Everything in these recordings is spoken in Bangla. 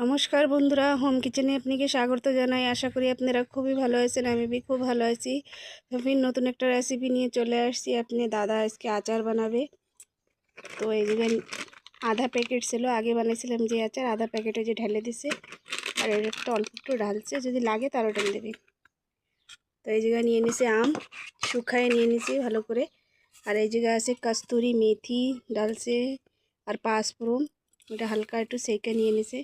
নমস্কার বন্ধুরা, হোম কিচেনে আপনাকে স্বাগত জানাই। আশা করি আপনারা খুবই ভালো আছেন। আমি খুব ভালো আছি। ফির নতুন একটা রেসিপি নিয়ে চলে আসছি। আপনি দাদা আজকে আচার বানাবে। তো এই যে আধা প্যাকেট ছিল, আগে বানিয়েছিলাম যে আচার, আধা প্যাকেটে যে ঢেলে দিছে, আর এর একটা অল্প একটু ঢালছে, যদি লাগে তারও ঢেলে দেবে। তো এই জায়গায় নিয়ে নিছি আম, শুকায় নিয়ে নিছি ভালো করে। আর এই জায়গায় আছে কস্তুরি মেথি ডালছে আর পাঁচফোড়ন, ওটা হালকা একটু সেকে নিয়ে নিছে।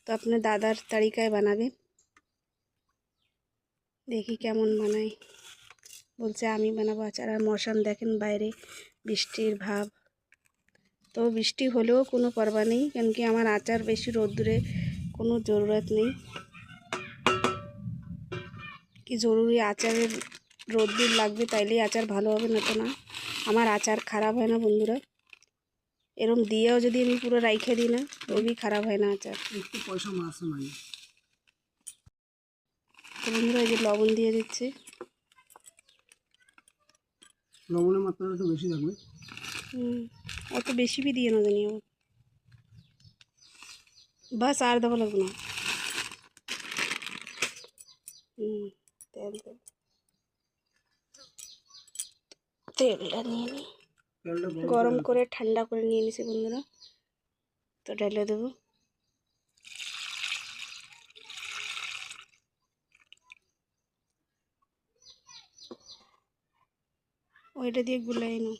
তো আপনার দাদার তরিকায় বানাবে, দেখি কেমন বানাই। বলছে আমি বানাবো আচার। আর মৌসুম দেখেন, বাইরে বৃষ্টির ভাব। তো বৃষ্টি হলেও কোনো পরোয়া নেই, কেন কি আমার আচার বেশি রোদ্দুরে কোনো জরুরত নেই। কি জরুরি আচারের রোদ্দুর লাগবে, তাইলেই আচার ভালো হবে, না তো না। আমার আচার খারাপ হয় না বন্ধুরা, এরম দিয়েও যদি আমি পুরো রাইখে দিই না, তবুই খারাপ হয় না আচার। একটু পয়সা মারছে নাই। তো বন্ধুরা এই যে লবণ দিয়ে দিচ্ছি। লবণের মাত্রাটা একটু বেশি থাকবে। অত বেশি भी দিয়ে না জানি, বাস আর দেওয়া লাগবে না। তেল দেব, তেলটা নিয়ে নিই, গরম করে ঠান্ডা করে নিয়ে নিছি বন্ধুরা। তো ঢেলে দেবো। ওইটা দিয়ে গুলাই নাও।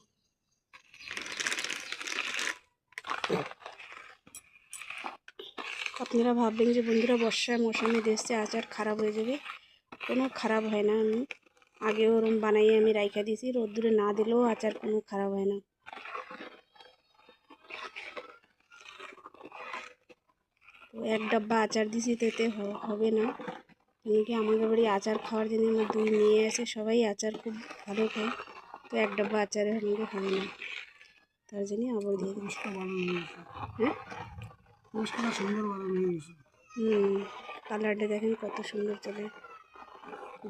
আপনারা ভাববেন যে বন্ধুরা বর্ষার মৌসুমে দেশে আচার খারাপ হয়ে যাবে, কোনো খারাপ হয় না। আমি আগে ওরম বানাইয়ে আমি রাইখা দিয়েছি, রোদ্দুরে না দিলেও আচার কোনো খারাপ হয় না। তো এক ডাব্বা আচার দিছি, তেতে হবে না, কি আমাদের বাড়ি আচার খাওয়ার জন্য আমার দুই মেয়ে আছে, সবাই আচার খুব ভালো খায়। তো এক ডাব্বা আচারে আমাকে হবে না, তার জন্য আবার দিয়ে দিচ্ছি। হ্যাঁ, সুন্দর বানানো হয়ে গেছে। कलर देखें कत सुंदर चले।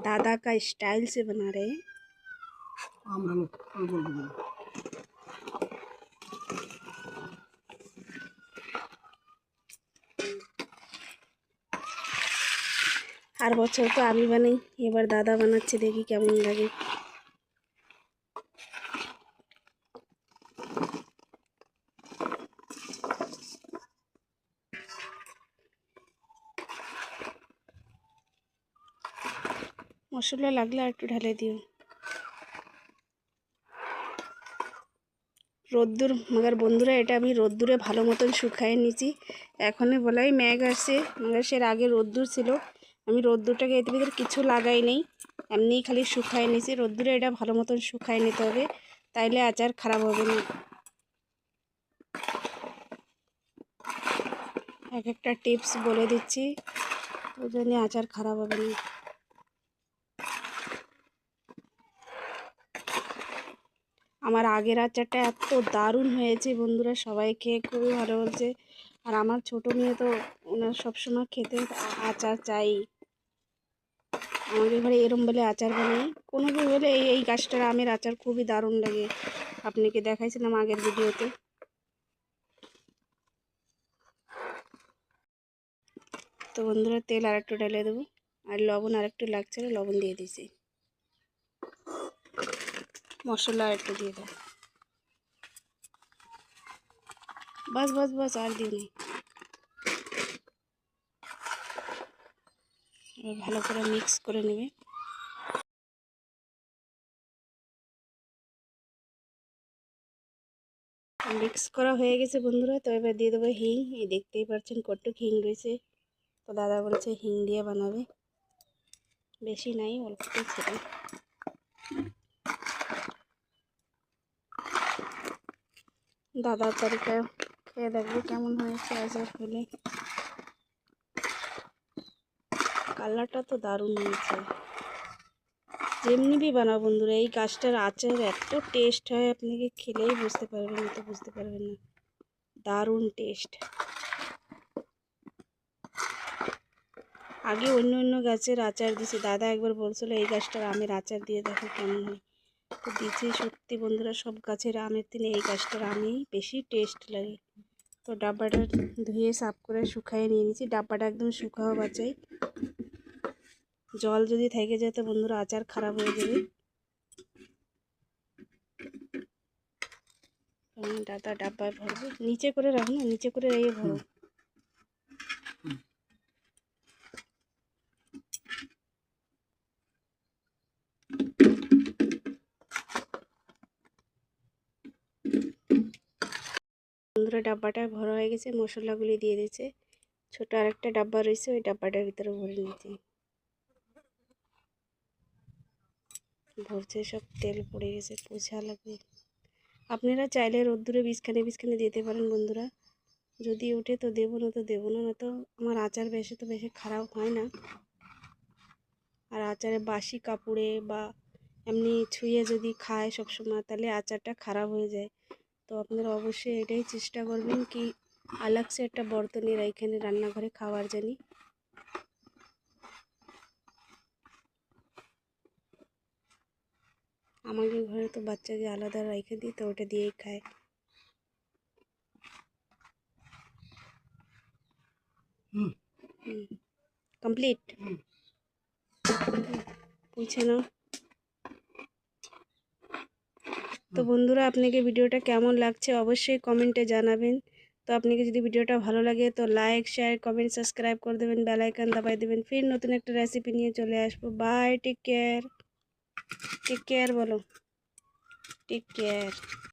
दादा का स्टाइल से बना रहे हैं। हर बच्चों तो आमी बनाई, एबार दादा बनाচ্ছে, देखी केमन लगे। मसला लागले একটু ঢেলে দিও। রোদ্দুর মগর বন্ধুরা, এটা আমি রোদ্দুরে ভালো মতন শুকায় নিয়েছি। এখনই বলাই মেঘ আসছে, মগর সের আগে রোদ্দুর ছিল। আমি রোদ্দুরটাকে এতে ভিতরে কিছু লাগাই নেই, এমনিই খালি শুকায় নিয়েছি। রোদ্দুরে এটা ভালো মতন শুকায় নিতে হবে, তাইলে আচার খারাপ হবে না। এক একটা টিপস বলে দিচ্ছি, ওই জন্য আচার খারাপ হবে না। আমার আগের আচারটা এত দারুণ হয়েছে বন্ধুরা, সবাই খেয়ে খুবই ভালো বলছে। আর আমার ছোটো মেয়ে তো ওনার সবসময় খেতে আচার চাই। আমাদের ঘরে এরম বলে আচার বানাই, কোনো দিন হলে এই গাছটার আমের আচার খুবই দারুণ লাগে। আপনাকে দেখাইছিলাম আগের ভিডিওতে। তো বন্ধুরা তেল আর একটু ঢেলে দেবো, আর লবণ আর একটু লাগছে, লবণ দিয়ে দিয়েছি। মশলা আর একটু দিয়ে দেবো, বাস বাস বাস, আর দিও না। এবার ভালো করে মিক্স করে নেবে। মিক্স করা হয়ে গেছে বন্ধুরা। তো এবার দিয়ে দেবো হিং। এই দেখতেই পাচ্ছেন কতটুকু হিং রয়েছে। তো দাদা বলেছে হিং দিয়ে বানাবে, বেশি নাই, অল্পটাই ছিল। দাদার তরিকা খেয়ে দেখবে কেমন হয়েছে আচার হলে। কালারটা তো দারুণ হয়েছে। যেমনি বি বানাও বন্ধুরা, এই গাছটার আচার এত টেস্ট হয়, আপনাকে খেলেই বুঝতে পারবেন, না তো বুঝতে পারবেন না। দারুণ টেস্ট। আগে অন্য গাছের আচার দিছি, দাদা একবার বলছিল এই গাছটার আমের আচার দিয়ে দেখো কেমন হয়। তো দিচ্ছি, সত্যি বন্ধুরা, সব গাছের আমের থেকে এই গাছটার আমই বেশি টেস্ট লাগে। তো ডাব্বাটা ধুয়ে সাফ করে শুকায় নিয়ে নিয়েছি। ডাব্বাটা একদম শুকাও বাঁচাই, জল যদি থেকে যায় তো বন্ধুরা আচার খারাপ হয়ে যাবে। দাদা ডাব্বায় ভরবে, নিচে করে রাখো না, নিচে করে রেখে ভরো। বন্ধুরা ডাব্বাটা ভরা হয়ে গেছে, মশলাগুলি দিয়ে দিয়েছে। ছোট আরেকটা ডাব্বা রয়েছে, ওই ডাব্বাটার ভিতরে ভরে নিয়েছি। ভরছে, সব তেল পড়ে গেছে, পোছা লাগবে। আপনারা চাইলে রোদ্দুরে বীজখানে দিতে পারেন বন্ধুরা, যদি ওঠে তো দেবো, না তো দেবো না। না তো আমার আচার বেশি খারাপ হয় না। আর আচারে বাসি কাপড়ে বা এমনি ছুঁয়ে যদি খায় সবসময়, তাহলে আচারটা খারাপ হয়ে যায়। তো আপনারা অবশ্যই এটাই চেষ্টা করবেন কি আলাদা একটা বর্তনের এইখানে রান্নাঘরে খাওয়ার জানি। আমাদের ঘরে তো বাচ্চাকে আলাদা রেখে দিই, তো ওটা দিয়েই খায়। কমপ্লিট, বুঝছে না। তো বন্ধুরা আপনাকে ভিডিওটা কেমন লাগছে অবশ্যই কমেন্টে জানাবেন। তো আপনাকে যদি ভিডিওটা ভালো লাগে তো লাইক শেয়ার কমেন্ট সাবস্ক্রাইব করে দেবেন, বেল আইকন দাবাই দেবেন। ফির নতুন একটা রেসিপি নিয়ে চলে আসবো। Bye, take care, take care বলো, টেক কেয়ার।